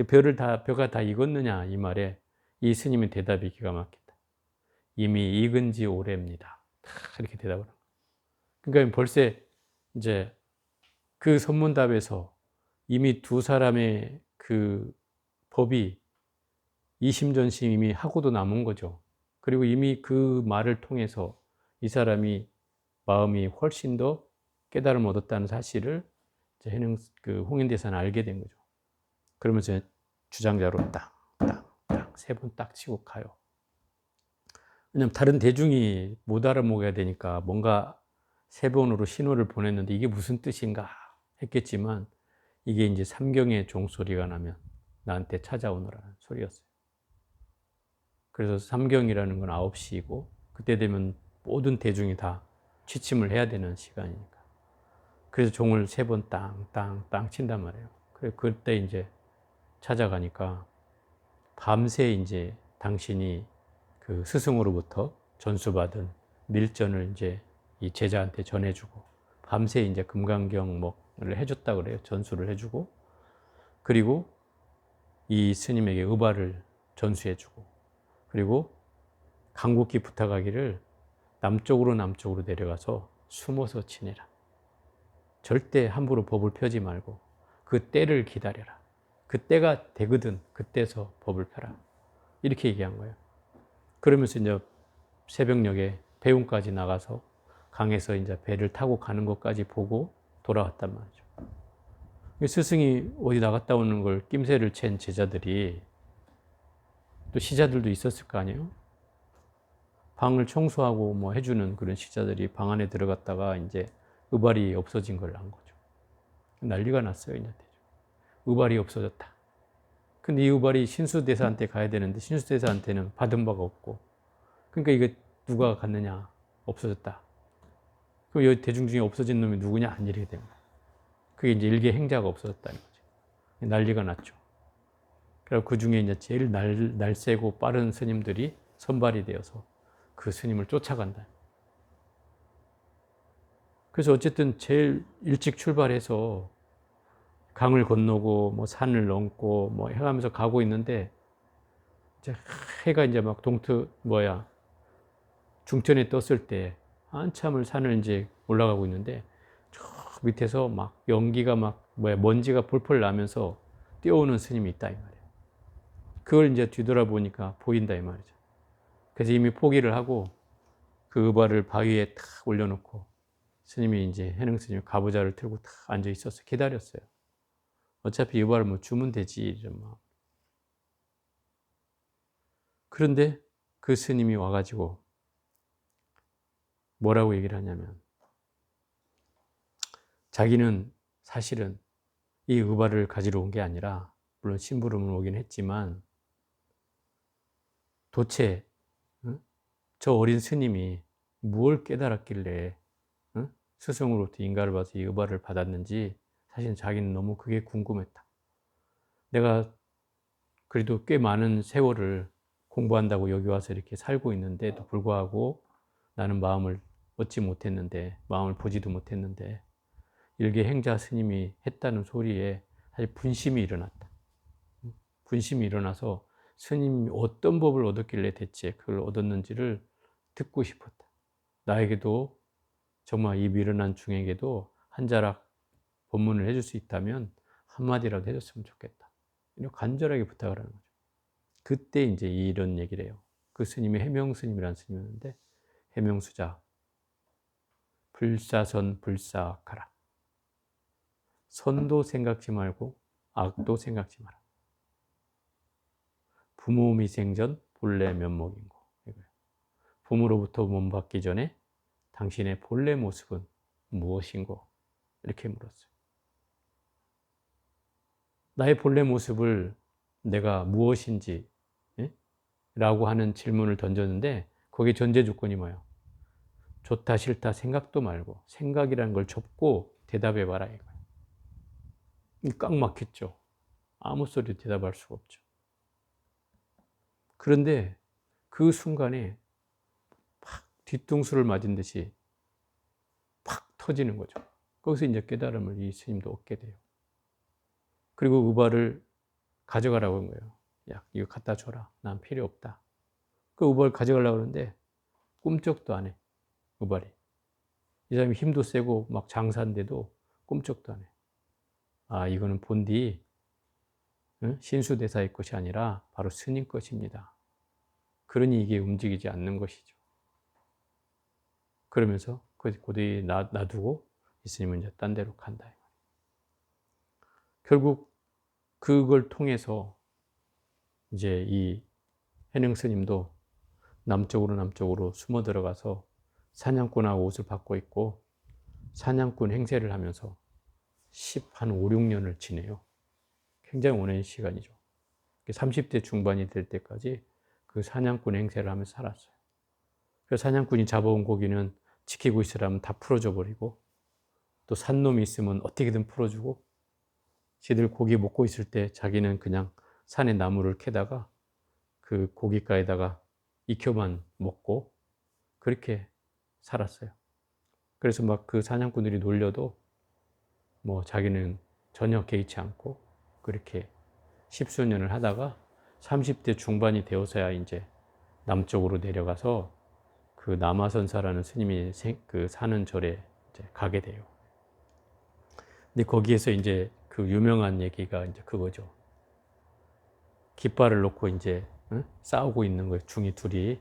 벼가 다 익었느냐? 이 말에 이 스님의 대답이 기가 막히다. 이미 익은 지 오래입니다. 이렇게 대답을 합니다. 그러니까 벌써 이제 그 선문답에서 이미 두 사람의 그 법이 이심전심 이미 하고도 남은 거죠. 그리고 이미 그 말을 통해서 이 사람이 마음이 훨씬 더 깨달음 얻었다는 사실을 홍인대사는 알게 된 거죠. 그러면서 주장자로 딱 세 번 딱 치고 가요. 왜냐면 다른 대중이 못 알아먹어야 되니까 뭔가 세 번으로 신호를 보냈는데 이게 무슨 뜻인가 했겠지만 이게 이제 삼경의 종소리가 나면 나한테 찾아오너라는 소리였어요. 그래서 삼경이라는 건 9시이고 그때 되면 모든 대중이 다 취침을 해야 되는 시간이니까. 그래서 종을 3번 땅 친단 말이에요. 그때 이제 찾아가니까 밤새 이제 당신이 그 스승으로부터 전수받은 밀전을 이제 이 제자한테 전해주고 밤새 이제 금강경목을 해줬다 그래요. 전수를 해주고 그리고 이 스님에게 의발을 전수해주고 그리고 간곡히 부탁하기를 남쪽으로 내려가서 숨어서 지내라. 절대 함부로 법을 펴지 말고 그 때를 기다려라. 그 때가 되거든 그때서 법을 펴라. 이렇게 얘기한 거예요. 그러면서 이제 새벽녘에 배웅까지 나가서 강에서 이제 배를 타고 가는 것까지 보고 돌아왔단 말이죠. 스승이 어디 나갔다 오는 걸 낌새를 챈 제자들이 또 시자들도 있었을 거 아니에요? 방을 청소하고 뭐 해주는 그런 시자들이 방 안에 들어갔다가 이제 의발이 없어진 걸 안 거죠. 난리가 났어요, 이제. 의발이 없어졌다. 근데 이 의발이 신수대사한테 가야 되는데 신수대사한테는 받은 바가 없고 그러니까 이거 누가 갔느냐? 없어졌다. 그럼 여기 대중 중에 없어진 놈이 누구냐? 안 이렇게 됩니다. 그게 이제 일개 행자가 없어졌다는 거죠. 난리가 났죠. 그리고 그 중에 이제 제일 날쌔고 빠른 스님들이 선발이 되어서 그 스님을 쫓아간다. 그래서 어쨌든 제일 일찍 출발해서 강을 건너고 뭐 산을 넘고 뭐 해가면서 가고 있는데 이제 해가 이제 막 중천에 떴을 때 한참을 산을 이제 올라가고 있는데 저 밑에서 막 연기가 먼지가 폴폴 나면서 뛰어오는 스님이 있다 이 말이에요. 그걸 이제 뒤돌아보니까 보인다 이 말이죠. 그래서 이미 포기를 하고 그 의발을 바위에 탁 올려놓고 스님이 이제 해능 스님이 가부좌를 들고 탁 앉아 있어서 기다렸어요. 어차피 의발을 뭐 주면 되지 이런 마음. 그런데 그 스님이 와가지고 뭐라고 얘기를 하냐면 자기는 사실은 이 의발을 가지러 온 게 아니라 물론 심부름을 오긴 했지만 도대체 저 어린 스님이 무엇을 깨달았길래 스승으로부터 인가를 받아서 이 의발을 받았는지 사실 자기는 너무 그게 궁금했다. 내가 그래도 꽤 많은 세월을 공부한다고 여기 와서 이렇게 살고 있는데도 불구하고 나는 마음을 얻지 못했는데 마음을 보지도 못했는데 일개 행자 스님이 했다는 소리에 사실 분심이 일어났다. 분심이 일어나서 스님이 어떤 법을 얻었길래 대체 그걸 얻었는지를 듣고 싶었다. 나에게도 정말 이 미련한 중에게도 한 자락 법문을 해줄 수 있다면 한마디라도 해줬으면 좋겠다. 이렇게 간절하게 부탁을 하는 거죠. 그때 이제 이런 얘기를 해요. 그 스님이 해명 스님이라는 스님이었는데 해명수자 불사선 불사악하라. 선도 생각지 말고 악도 생각지 마라. 부모 미생전 본래 면목인고. 부모로부터 몸받기 전에 당신의 본래 모습은 무엇인고? 이렇게 물었어요. 나의 본래 모습을 내가 무엇인지 라고 하는 질문을 던졌는데 거기에 전제 조건이 뭐예요? 좋다 싫다 생각도 말고 생각이라는 걸 접고 대답해봐라 이거예요. 꽉 막혔죠. 아무 소리도 대답할 수가 없죠. 그런데 그 순간에 팍 뒤통수를 맞은 듯이 팍 터지는 거죠. 거기서 이제 깨달음을 이 스님도 얻게 돼요. 그리고 의발을 가져가라고 한 거예요. 야, 이거 갖다 줘라. 난 필요 없다. 그 의발 가져가려고 하는데 꿈쩍도 안 해. 의발이. 이 사람이 힘도 세고 막 장사인데도 꿈쩍도 안 해. 아, 이거는 본디 신수대사의 것이 아니라 바로 스님 것입니다. 그러니 이게 움직이지 않는 것이죠. 그러면서 고대히 놔두고 이 스님은 이제 딴 데로 간다. 결국 그걸 통해서 이제 이 해능 스님도 남쪽으로 숨어 들어가서 사냥꾼하고 옷을 바꿔 입고 사냥꾼 행세를 하면서 한 5, 6년을 지내요. 굉장히 오랜 시간이죠. 30대 중반이 될 때까지 그 사냥꾼 행세를 하면서 살았어요. 그래서 사냥꾼이 잡아온 고기는 지키고 있으라면 다 풀어줘 버리고, 또 산놈이 있으면 어떻게든 풀어주고, 지들 고기 먹고 있을 때 자기는 그냥 산에 나무를 캐다가 그 고깃가에다가 익혀만 먹고 그렇게 살았어요. 그래서 막 그 사냥꾼들이 놀려도 뭐 자기는 전혀 개의치 않고 그렇게 십수년을 하다가 30대 중반이 되어서야 이제 남쪽으로 내려가서 그 남아선사라는 스님이 그 사는 절에 이제 가게 돼요. 근데 거기에서 이제 그 유명한 얘기가 이제 그거죠. 깃발을 놓고 이제 싸우고 있는 거예요. 중이 둘이.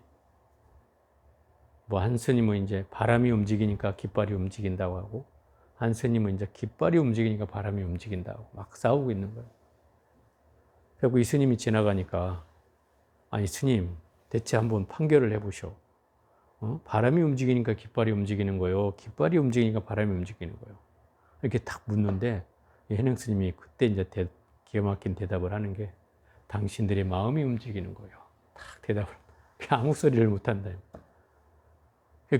뭐 한 스님은 이제 바람이 움직이니까 깃발이 움직인다고 하고, 한 스님은 이제 깃발이 움직이니까 바람이 움직인다고 막 싸우고 있는 거예요. 그리고 이 스님이 지나가니까, 아니 스님 대체 한번 판결을 해보셔. 바람이 움직이니까 깃발이 움직이는 거예요, 깃발이 움직이니까 바람이 움직이는 거예요? 이렇게 딱 묻는데 이 해능 스님이 그때 이제 기가 막힌 대답을 하는 게, 당신들의 마음이 움직이는 거예요. 딱 대답을. 아무 소리를 못 한다.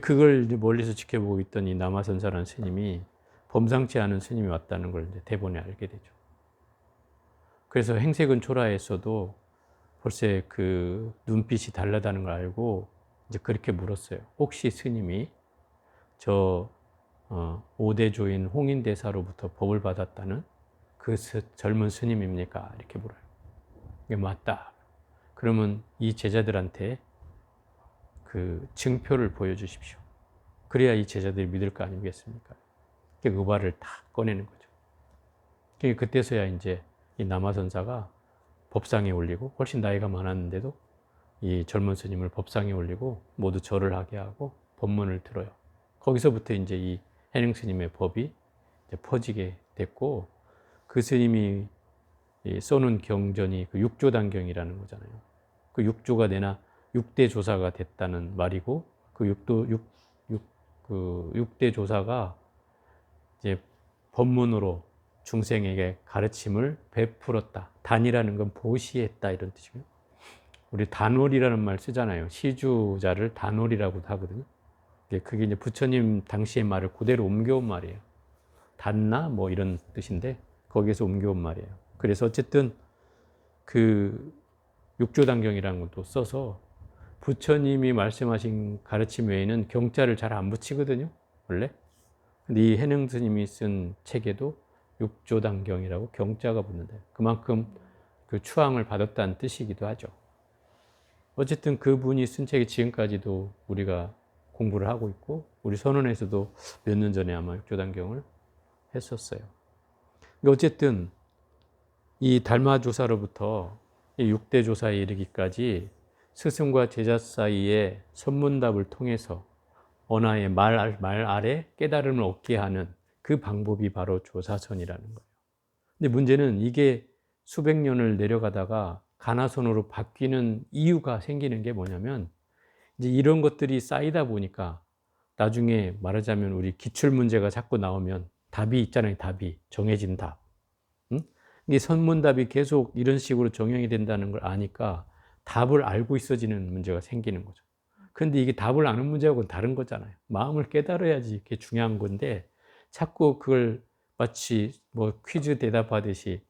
그걸 이제 멀리서 지켜보고 있던 이 남아선사라는 스님이 범상치 않은 스님이 왔다는 걸 이제 대본에 알게 되죠. 그래서 행색은 초라했어도 벌써 그 눈빛이 달라다는 걸 알고 이제 그렇게 물었어요. 혹시 스님이 저 5대 조인 홍인대사로부터 법을 받았다는 그 젊은 스님입니까? 이렇게 물어요. 이게 맞다. 그러면 이 제자들한테 그 증표를 보여주십시오. 그래야 이 제자들이 믿을 거 아니겠습니까? 그 의발을 다 꺼내는 거죠. 그때서야 이제 이 남아선사가 법상에 올리고, 훨씬 나이가 많았는데도 이 젊은 스님을 법상에 올리고 모두 절을 하게 하고 법문을 들어요. 거기서부터 이제 이 해능 스님의 법이 이제 퍼지게 됐고, 그 스님이 써놓은 경전이 그 육조단경이라는 거잖아요. 그 육조가 내나 6대 조사가 됐다는 말이고, 그 6대 조사가 이제 법문으로 중생에게 가르침을 베풀었다. 단이라는 건 보시했다 이런 뜻이고요. 우리 단월이라는 말 쓰잖아요. 시주자를 단월이라고도 하거든요. 그게 이제 부처님 당시의 말을 그대로 옮겨온 말이에요. 단나 뭐 이런 뜻인데 거기에서 옮겨온 말이에요. 그래서 어쨌든 그 육조단경이라는 것도 써서 부처님이 말씀하신 가르침 외에는 경자를 잘 안 붙이거든요, 원래. 근데 이 해능 스님이 쓴 책에도 육조단경이라고 경자가 붙는다. 그만큼 그 추앙을 받았다는 뜻이기도 하죠. 어쨌든 그분이 쓴 책이 지금까지도 우리가 공부를 하고 있고, 우리 선원에서도 몇 년 전에 아마 육조단경을 했었어요. 어쨌든 이 달마조사로부터 이 6대 조사에 이르기까지 스승과 제자 사이의 선문답을 통해서 언어의 말 아래 깨달음을 얻게 하는 그 방법이 바로 조사선이라는 거예요. 근데 문제는 이게 수백 년을 내려가다가 가나선으로 바뀌는 이유가 생기는 게 뭐냐면, 이제 이런 것들이 쌓이다 보니까 나중에 말하자면 우리 기출문제가 자꾸 나오면 답이 있잖아요. 답이 정해진 답. 이게 선문답이 계속 이런 식으로 정형이 된다는 걸 아니까 답을 알고 있어지는 문제가 생기는 거죠. 근데 이게 답을 아는 문제하고는 다른 거잖아요. 마음을 깨달아야지 이게 중요한 건데, 자꾸 그걸 마치 뭐 퀴즈 대답하듯이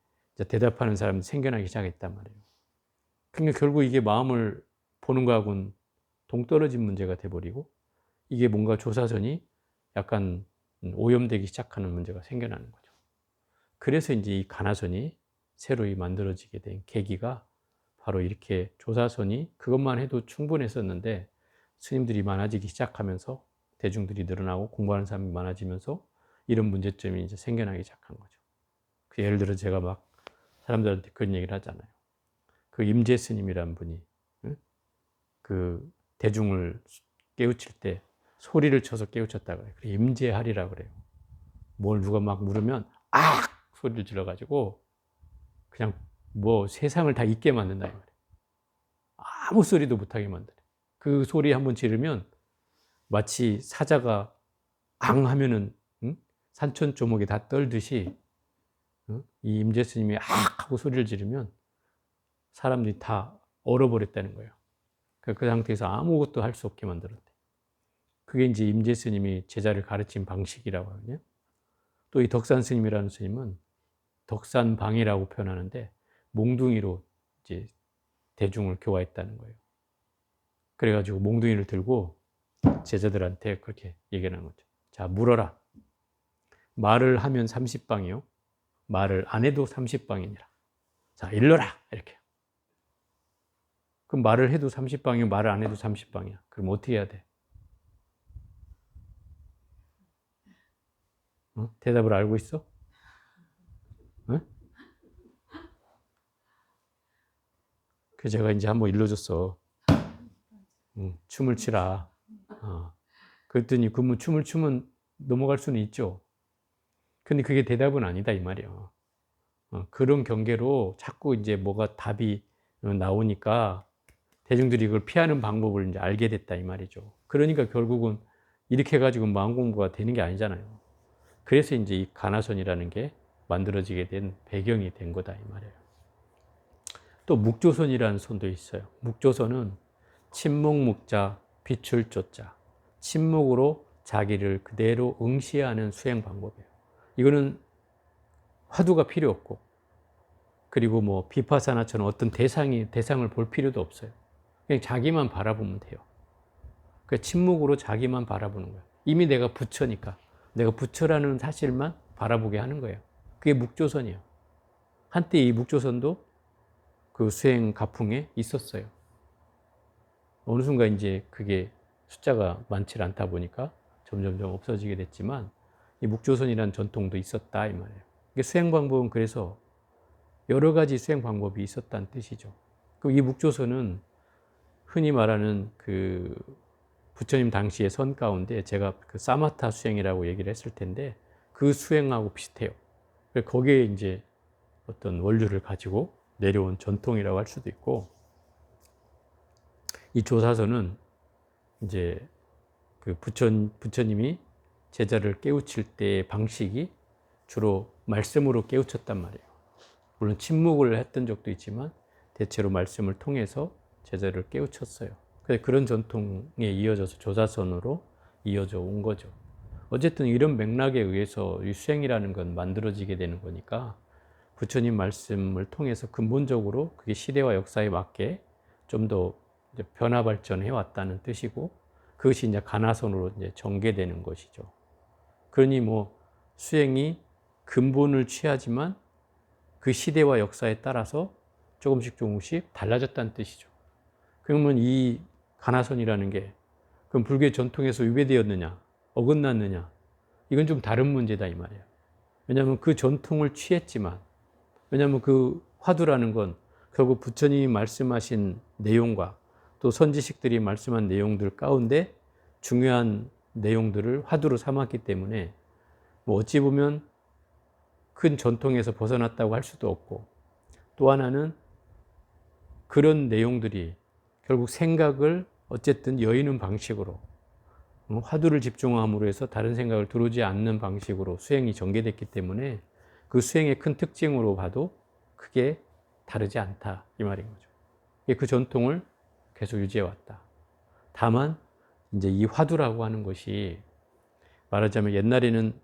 대답하는 사람이 생겨나기 시작했단 말이에요. 그러니까 결국 이게 마음을 보는 거하고는 동떨어진 문제가 돼버리고, 이게 뭔가 조사선이 약간 오염되기 시작하는 문제가 생겨나는 거죠. 그래서 이제 이 가나선이 새로 만들어지게 된 계기가 바로 이렇게 조사선이 그것만 해도 충분했었는데, 스님들이 많아지기 시작하면서 대중들이 늘어나고 공부하는 사람이 많아지면서 이런 문제점이 이제 생겨나기 시작한 거죠. 그 예를 들어 제가 막 사람들한테 그런 얘기를 하잖아요. 그 임재 스님이라는 분이 그 대중을 깨우칠 때 소리를 쳐서 깨우쳤다 그래요. 임재하리라 그래요. 뭘 누가 막 물으면 악 소리를 질러가지고 그냥 뭐 세상을 다 잊게 만든다 이 말이에요. 아무 소리도 못하게 만들어요. 그 소리 한번 지르면 마치 사자가 앙 하면은 산천조목이 다 떨듯이 이 임재 스님이 악 하고 소리를 지르면 사람들이 다 얼어버렸다는 거예요. 그 상태에서 아무것도 할 수 없게 만들었대. 그게 이제 임재 스님이 제자를 가르친 방식이라고 하거든요. 또 이 덕산 스님이라는 스님은 덕산방이라고 표현하는데 몽둥이로 이제 대중을 교화했다는 거예요. 그래가지고 몽둥이를 들고 제자들한테 그렇게 얘기하는 거죠. 자, 물어라. 말을 하면 30방이요. 말을 안 해도 30방이니라. 자, 일러라. 이렇게. 그럼 말을 해도 30방이고 말을 안 해도 30방이야. 그럼 어떻게 해야 돼? 대답을 알고 있어? 그 제가 이제 한번 일러줬어. 춤을 추라. 그랬더니 그러면 춤을 추면 넘어갈 수는 있죠. 근데 그게 대답은 아니다 이 말이에요. 그런 경계로 자꾸 이제 뭐가 답이 나오니까 대중들이 그걸 피하는 방법을 이제 알게 됐다 이 말이죠. 그러니까 결국은 이렇게 해가지고 마음 공부가 되는 게 아니잖아요. 그래서 이제 이 가나선이라는 게 만들어지게 된 배경이 된 거다 이 말이에요. 또 묵조선이라는 선도 있어요. 묵조선은 침묵묵자 비출조자, 침묵으로 자기를 그대로 응시하는 수행 방법이에요. 이거는 화두가 필요 없고, 그리고 뭐 비파사나처럼 어떤 대상을 볼 필요도 없어요. 그냥 자기만 바라보면 돼요. 그 침묵으로 자기만 바라보는 거예요. 이미 내가 부처니까 내가 부처라는 사실만 바라보게 하는 거예요. 그게 묵조선이에요. 한때 이 묵조선도 그 수행 가풍에 있었어요. 어느 순간 이제 그게 숫자가 많지 않다 보니까 점점점 없어지게 됐지만 이 묵조선이라는 전통도 있었다 이 말이에요. 수행 방법은 그래서 여러 가지 수행 방법이 있었다는 뜻이죠. 그럼 이 묵조선은 흔히 말하는 그 부처님 당시의 선 가운데 제가 그 사마타 수행이라고 얘기를 했을 텐데 그 수행하고 비슷해요. 거기에 이제 어떤 원류를 가지고 내려온 전통이라고 할 수도 있고, 이 조사선은 이제 그 부처님이 제자를 깨우칠 때의 방식이 주로 말씀으로 깨우쳤단 말이에요. 물론 침묵을 했던 적도 있지만 대체로 말씀을 통해서 제자를 깨우쳤어요. 그래서 그런 전통에 이어져서 조사선으로 이어져 온 거죠. 어쨌든 이런 맥락에 의해서 이 수행이라는 건 만들어지게 되는 거니까 부처님 말씀을 통해서 근본적으로 그게 시대와 역사에 맞게 좀 더 변화 발전해 왔다는 뜻이고, 그것이 이제 가나선으로 이제 전개되는 것이죠. 그러니 뭐 수행이 근본을 취하지만 그 시대와 역사에 따라서 조금씩 달라졌다는 뜻이죠. 그러면 이 가나선이라는 게 그럼 불교의 전통에서 위배되었느냐, 어긋났느냐, 이건 좀 다른 문제다 이 말이에요. 왜냐하면 그 전통을 취했지만, 왜냐하면 그 화두라는 건 결국 부처님이 말씀하신 내용과 또 선지식들이 말씀한 내용들 가운데 중요한 내용들을 화두로 삼았기 때문에 뭐 어찌 보면 큰 전통에서 벗어났다고 할 수도 없고, 또 하나는 그런 내용들이 결국 생각을 어쨌든 여의는 방식으로 화두를 집중함으로 해서 다른 생각을 들어오지 않는 방식으로 수행이 전개됐기 때문에 그 수행의 큰 특징으로 봐도 크게 다르지 않다 이 말인 거죠. 그 전통을 계속 유지해 왔다. 다만 이제 이 화두라고 하는 것이 말하자면 옛날에는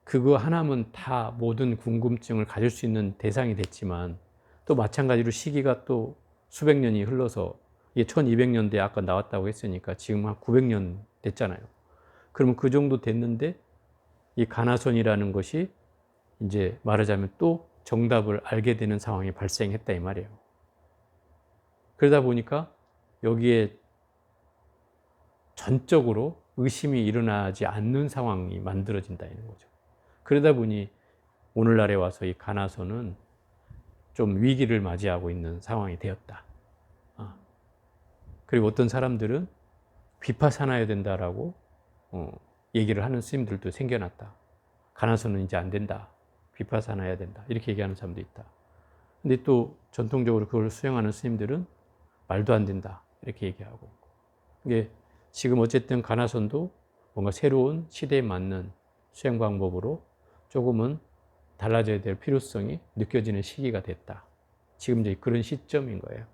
그거 하나면 다 모든 궁금증을 가질 수 있는 대상이 됐지만, 또 마찬가지로 시기가 또 수백 년이 흘러서 이게 1200년대에 아까 나왔다고 했으니까 지금 한 900년 됐잖아요. 그러면 그 정도 됐는데 이 가나선이라는 것이 이제 말하자면 또 정답을 알게 되는 상황이 발생했다 이 말이에요. 그러다 보니까 여기에 전적으로 의심이 일어나지 않는 상황이 만들어진다는 거죠. 그러다 보니 오늘날에 와서 이 가나선은 좀 위기를 맞이하고 있는 상황이 되었다. 그리고 어떤 사람들은 비파사나야 된다라고 얘기를 하는 스님들도 생겨났다. 가나선은 이제 안 된다. 비파사나야 된다. 이렇게 얘기하는 사람도 있다. 근데 또 전통적으로 그걸 수행하는 스님들은 말도 안 된다. 이렇게 얘기하고. 이게 지금 어쨌든 가나선도 뭔가 새로운 시대에 맞는 수행 방법으로 조금은 달라져야 될 필요성이 느껴지는 시기가 됐다. 지금 이제 그런 시점인 거예요.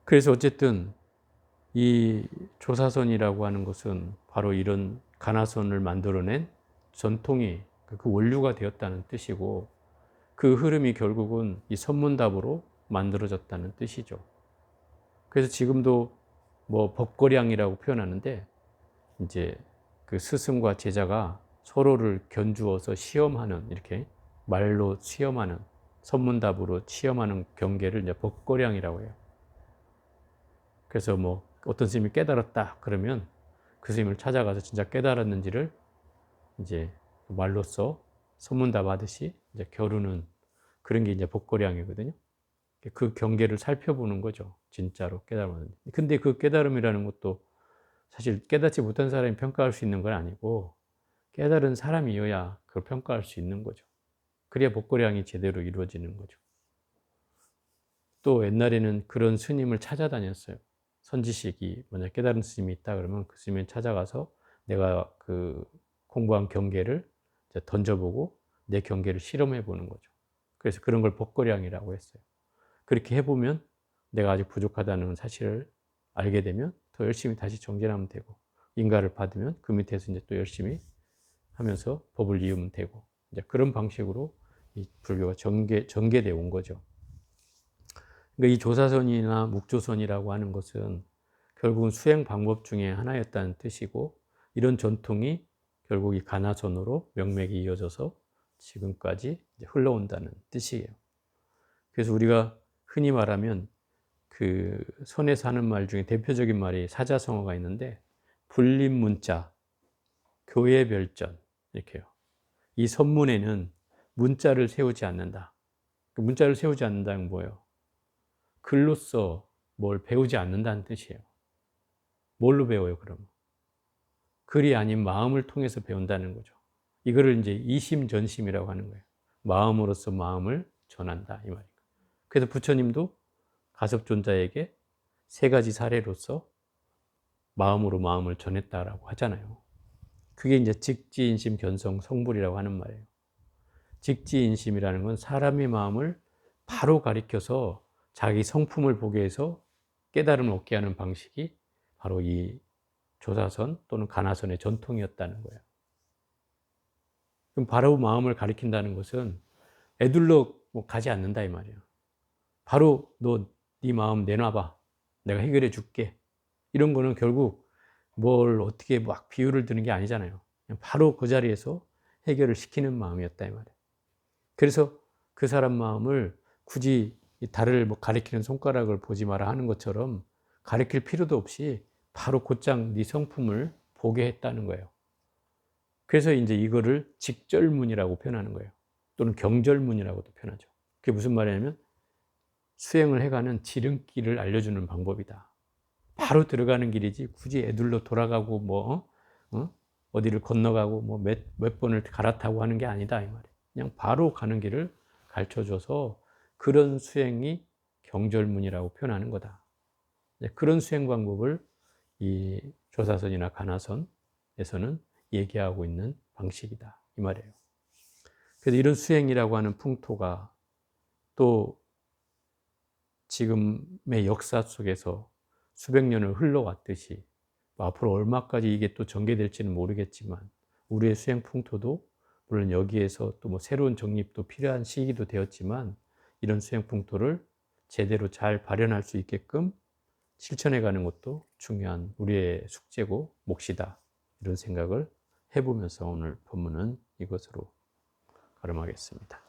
그래서 어쨌든 이 조사선이라고 하는 것은 바로 이런 가나선을 만들어낸 전통이 그 원류가 되었다는 뜻이고, 그 흐름이 결국은 이 선문답으로 만들어졌다는 뜻이죠. 그래서 지금도 뭐 법거량이라고 표현하는데, 이제 그 스승과 제자가 서로를 견주어서 시험하는, 이렇게 말로 시험하는, 선문답으로 시험하는 경계를 이제 법거량이라고 해요. 그래서 뭐 어떤 스님이 깨달았다 그러면 그 스님을 찾아가서 진짜 깨달았는지를 이제 말로써 선문답 하듯이 이제 겨루는 그런 게 이제 법거량이거든요. 그 경계를 살펴보는 거죠. 진짜로 깨달았는지. 근데 그 깨달음이라는 것도 사실 깨닫지 못한 사람이 평가할 수 있는 건 아니고, 깨달은 사람이어야 그걸 평가할 수 있는 거죠. 그래야 법거량이 제대로 이루어지는 거죠. 또 옛날에는 그런 스님을 찾아다녔어요. 선지식이 만약 깨달은 스님이 있다 그러면 그 스님을 찾아가서 내가 그 공부한 경계를 던져보고 내 경계를 실험해 보는 거죠. 그래서 그런 걸 법거량이라고 했어요. 그렇게 해보면 내가 아직 부족하다는 사실을 알게 되면 더 열심히 다시 정진하면 되고, 인가를 받으면 그 밑에서 이제 또 열심히 하면서 법을 이으면 되고, 이제 그런 방식으로 이 불교가 전개되어 온 거죠. 그러니까 이 조사선이나 묵조선이라고 하는 것은 결국은 수행 방법 중에 하나였다는 뜻이고, 이런 전통이 결국 이 가나선으로 명맥이 이어져서 지금까지 흘러온다는 뜻이에요. 그래서 우리가 흔히 말하면 그 선에서 하는 말 중에 대표적인 말이 사자성어가 있는데, 불림문자, 교회별전, 이렇게요. 이 선문에는 문자를 세우지 않는다. 문자를 세우지 않는다는 뭐예요? 글로써 뭘 배우지 않는다는 뜻이에요. 뭘로 배워요, 그럼? 글이 아닌 마음을 통해서 배운다는 거죠. 이거를 이제 이심전심이라고 하는 거예요. 마음으로서 마음을 전한다, 이 말이에요. 그래서 부처님도 가섭존자에게 세 가지 사례로서 마음으로 마음을 전했다라고 하잖아요. 그게 이제 직지인심 견성 성불이라고 하는 말이에요. 직지인심이라는 건 사람의 마음을 바로 가리켜서 자기 성품을 보게 해서 깨달음을 얻게 하는 방식이 바로 이 조사선 또는 가나선의 전통이었다는 거예요. 그럼 바로 마음을 가리킨다는 것은 애둘러 가지 않는다 이 말이에요. 바로 너 네 마음 내놔봐. 내가 해결해 줄게. 이런 거는 결국 뭘 어떻게 막 비유를 드는 게 아니잖아요. 그냥 바로 그 자리에서 해결을 시키는 마음이었다 이 말이에요. 그래서 그 사람 마음을 굳이 달을 뭐 가리키는 손가락을 보지 마라 하는 것처럼 가리킬 필요도 없이 바로 곧장 네 성품을 보게 했다는 거예요. 그래서 이제 이거를 직절문이라고 표현하는 거예요. 또는 경절문이라고도 표현하죠. 그게 무슨 말이냐면 수행을 해가는 지름길을 알려주는 방법이다. 바로 들어가는 길이지 굳이 애둘러 돌아가고 어디를 건너가고 뭐 몇 번을 갈아타고 하는 게 아니다 이 말이에요. 그냥 바로 가는 길을 가르쳐줘서 그런 수행이 경절문이라고 표현하는 거다. 그런 수행 방법을 이 조사선이나 가나선에서는 얘기하고 있는 방식이다 이 말이에요. 그래서 이런 수행이라고 하는 풍토가 또 지금의 역사 속에서 수백 년을 흘러왔듯이 앞으로 얼마까지 이게 또 전개될지는 모르겠지만 우리의 수행 풍토도 물론 여기에서 또 뭐 새로운 정립도 필요한 시기도 되었지만 이런 수행 풍토를 제대로 잘 발현할 수 있게끔 실천해 가는 것도 중요한 우리의 숙제고 몫이다. 이런 생각을 해보면서 오늘 본문은 이것으로 가름하겠습니다.